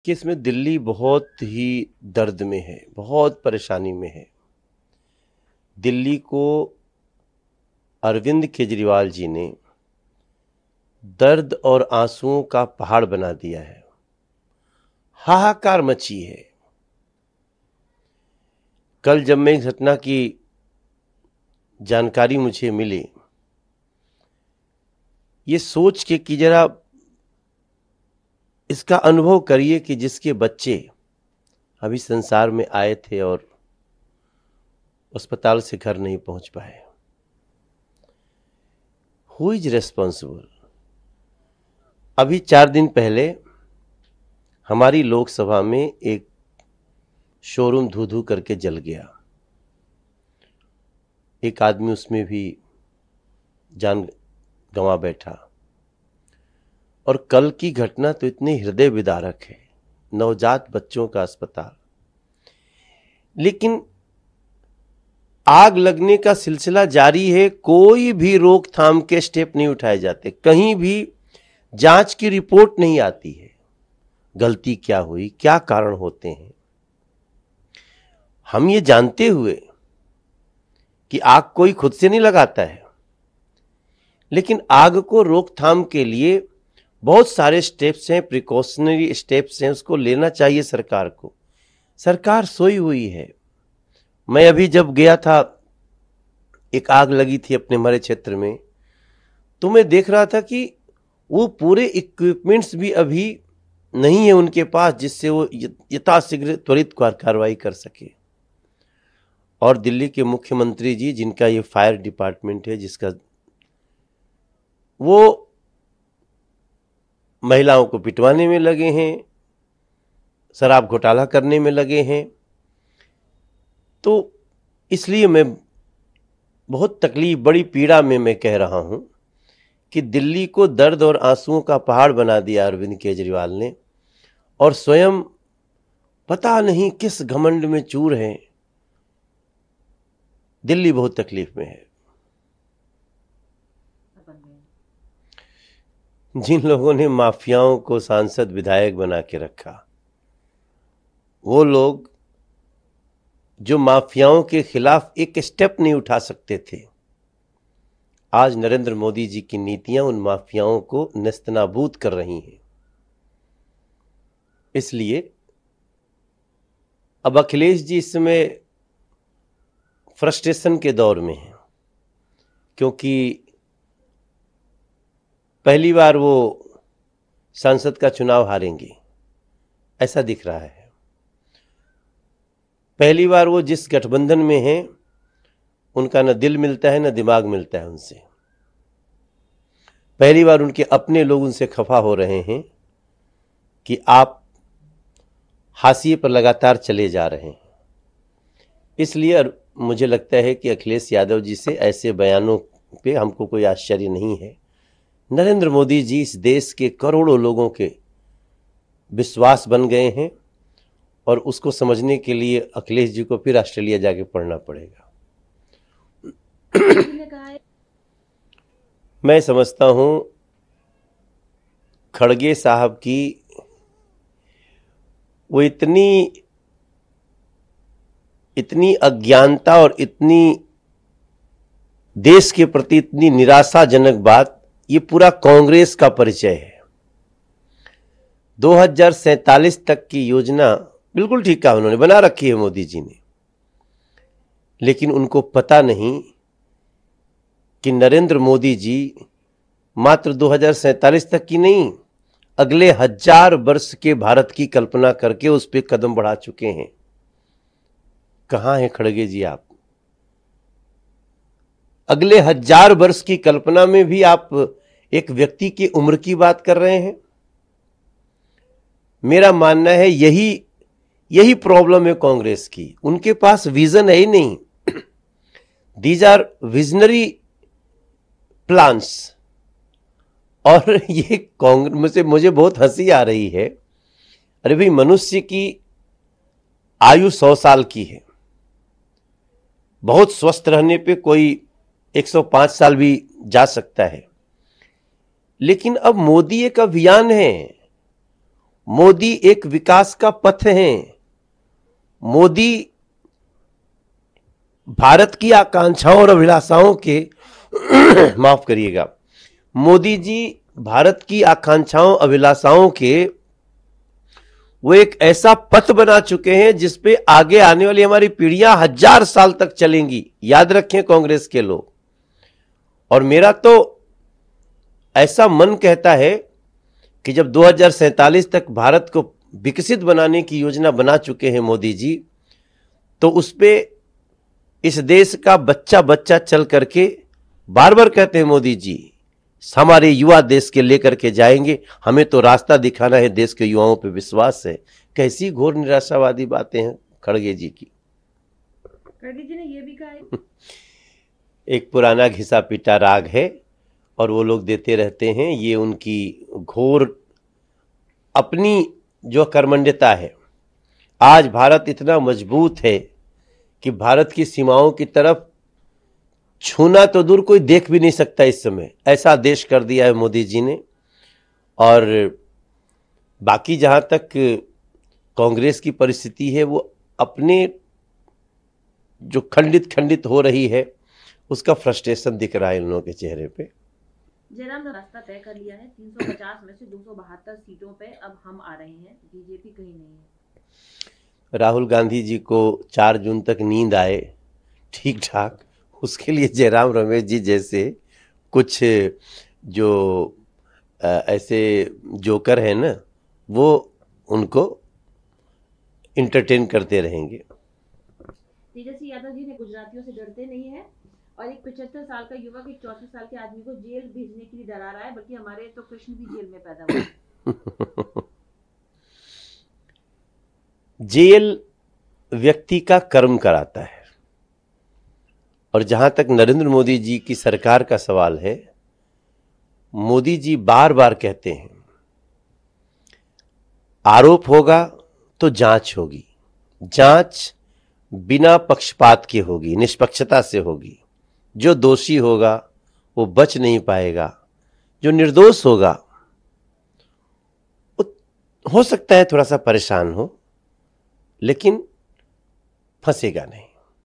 कि इसमें दिल्ली बहुत ही दर्द में है, बहुत परेशानी में है। दिल्ली को अरविंद केजरीवाल जी ने दर्द और आंसुओं का पहाड़ बना दिया है। हाहाकार मची है। कल जब मैं इस घटना की जानकारी मुझे मिली, ये सोच के कि जरा इसका अनुभव करिए कि जिसके बच्चे अभी संसार में आए थे और अस्पताल से घर नहीं पहुंच पाए। Who is responsible? अभी 4 दिन पहले हमारी लोकसभा में एक शोरूम धू धू करके जल गया। एक आदमी उसमें भी जान गंवा बैठा। और कल की घटना तो इतनी हृदय विदारक है, नवजात बच्चों का अस्पताल। लेकिन आग लगने का सिलसिला जारी है, कोई भी रोकथाम के स्टेप नहीं उठाए जाते, कहीं भी जांच की रिपोर्ट नहीं आती है। गलती क्या हुई, क्या कारण होते हैं, हम ये जानते हुए कि आग कोई खुद से नहीं लगाता है, लेकिन आग को रोकथाम के लिए बहुत सारे स्टेप्स हैं, प्रिकॉशनरी स्टेप्स हैं, उसको लेना चाहिए सरकार को। सरकार सोई हुई है। मैं अभी जब गया था, एक आग लगी थी अपने हमारे क्षेत्र में, तो मैं देख रहा था कि वो पूरे इक्विपमेंट्स भी अभी नहीं है उनके पास जिससे वो यथाशीघ्र त्वरित कार्रवाई कर सके। और दिल्ली के मुख्यमंत्री जी, जिनका ये फायर डिपार्टमेंट है, जिसका वो महिलाओं को पिटवाने में लगे हैं, शराब घोटाला करने में लगे हैं। तो इसलिए मैं बहुत तकलीफ, बड़ी पीड़ा में मैं कह रहा हूं कि दिल्ली को दर्द और आंसुओं का पहाड़ बना दिया अरविंद केजरीवाल ने, और स्वयं पता नहीं किस घमंड में चूर है। दिल्ली बहुत तकलीफ में है। जिन लोगों ने माफियाओं को सांसद विधायक बना के रखा, वो लोग जो माफियाओं के खिलाफ एक स्टेप नहीं उठा सकते थे, आज नरेंद्र मोदी जी की नीतियां उन माफियाओं को नेस्तनाबूद कर रही हैं। इसलिए अब अखिलेश जी इस समय फ्रस्ट्रेशन के दौर में हैं, क्योंकि पहली बार वो सांसद का चुनाव हारेंगे, ऐसा दिख रहा है। पहली बार वो जिस गठबंधन में हैं, उनका न दिल मिलता है न दिमाग मिलता है उनसे। पहली बार उनके अपने लोग उनसे खफा हो रहे हैं कि आप हाशिए पर लगातार चले जा रहे हैं। इसलिए मुझे लगता है कि अखिलेश यादव जी से ऐसे बयानों पे हमको कोई आश्चर्य नहीं है। नरेंद्र मोदी जी इस देश के करोड़ों लोगों के विश्वास बन गए हैं, और उसको समझने के लिए अखिलेश जी को फिर ऑस्ट्रेलिया जाके पढ़ना पड़ेगा। मैं समझता हूं खड़गे साहब की वो इतनी अज्ञानता और इतनी देश के प्रति इतनी निराशाजनक बात, ये पूरा कांग्रेस का परिचय है। 2047 तक की योजना बिल्कुल ठीक कहा उन्होंने, बना रखी है मोदी जी ने, लेकिन उनको पता नहीं कि नरेंद्र मोदी जी मात्र 2047 तक की नहीं, अगले 1000 वर्ष के भारत की कल्पना करके उस पर कदम बढ़ा चुके हैं। कहां हैं खड़गे जी आप? अगले 1000 वर्ष की कल्पना में भी आप एक व्यक्ति की उम्र की बात कर रहे हैं। मेरा मानना है यही प्रॉब्लम है कांग्रेस की, उनके पास विजन है ही नहीं। These are visionary plans. और ये कांग्रेस से मुझे बहुत हंसी आ रही है। अरे भाई, मनुष्य की आयु 100 साल की है। बहुत स्वस्थ रहने पे कोई 105 साल भी जा सकता है, लेकिन अब मोदी एक अभियान है। मोदी एक विकास का पथ है। मोदी भारत की आकांक्षाओं और अभिलाषाओं के माफ करिएगा, मोदी जी भारत की आकांक्षाओं अभिलाषाओं के वो एक ऐसा पथ बना चुके हैं जिसपे आगे आने वाली हमारी पीढ़ियां 1000 साल तक चलेंगी। याद रखें कांग्रेस के लोग। और मेरा तो ऐसा मन कहता है कि जब 2047 तक भारत को विकसित बनाने की योजना बना चुके हैं मोदी जी, तो उस पे इस देश का बच्चा बच्चा चल करके बार बार कहते हैं मोदी जी हमारे युवा देश के लेकर के जाएंगे, हमें तो रास्ता दिखाना है, देश के युवाओं पे विश्वास है। कैसी घोर निराशावादी बातें हैं खड़गे जी की। खड़गे जी ने ये भी कहा है एक पुराना घिसा पिटा राग है और वो लोग देते रहते हैं। ये उनकी घोर अपनी जो कर्मण्यता है। आज भारत इतना मजबूत है कि भारत की सीमाओं की तरफ छूना तो दूर कोई देख भी नहीं सकता इस समय। ऐसा देश कर दिया है मोदी जी ने। और बाकी जहां तक कांग्रेस की परिस्थिति है, वो अपने जो खंडित खंडित हो रही है उसका फ्रस्ट्रेशन दिख रहा है इन लोगों के चेहरे पे। जयराम ने रास्ता तय कर लिया है, 350 में से 272 सीटों पे अब हम आ रहे हैं, बीजेपी कहीं नहीं है। राहुल गांधी जी को 4 जून तक नींद आए ठीक ठाक, उसके लिए जयराम रमेश जी जैसे कुछ जो ऐसे जोकर है ना, वो उनको इंटरटेन करते रहेंगे। तेजस्वी यादव जी ने गुजरातियों से डरते नहीं है और एक 75 साल का युवक एक 34 साल के आदमी को जेल भेजने के लिए डरा रहा है, बल्कि हमारे तो कृष्ण भी जेल में पैदा हुए। जेल व्यक्ति का कर्म कराता है। और जहां तक नरेंद्र मोदी जी की सरकार का सवाल है, मोदी जी बार बार कहते हैं आरोप होगा तो जांच होगी, जांच बिना पक्षपात के होगी, निष्पक्षता से होगी। जो दोषी होगा वो बच नहीं पाएगा, जो निर्दोष होगा हो सकता है थोड़ा सा परेशान हो, लेकिन फंसेगा नहीं।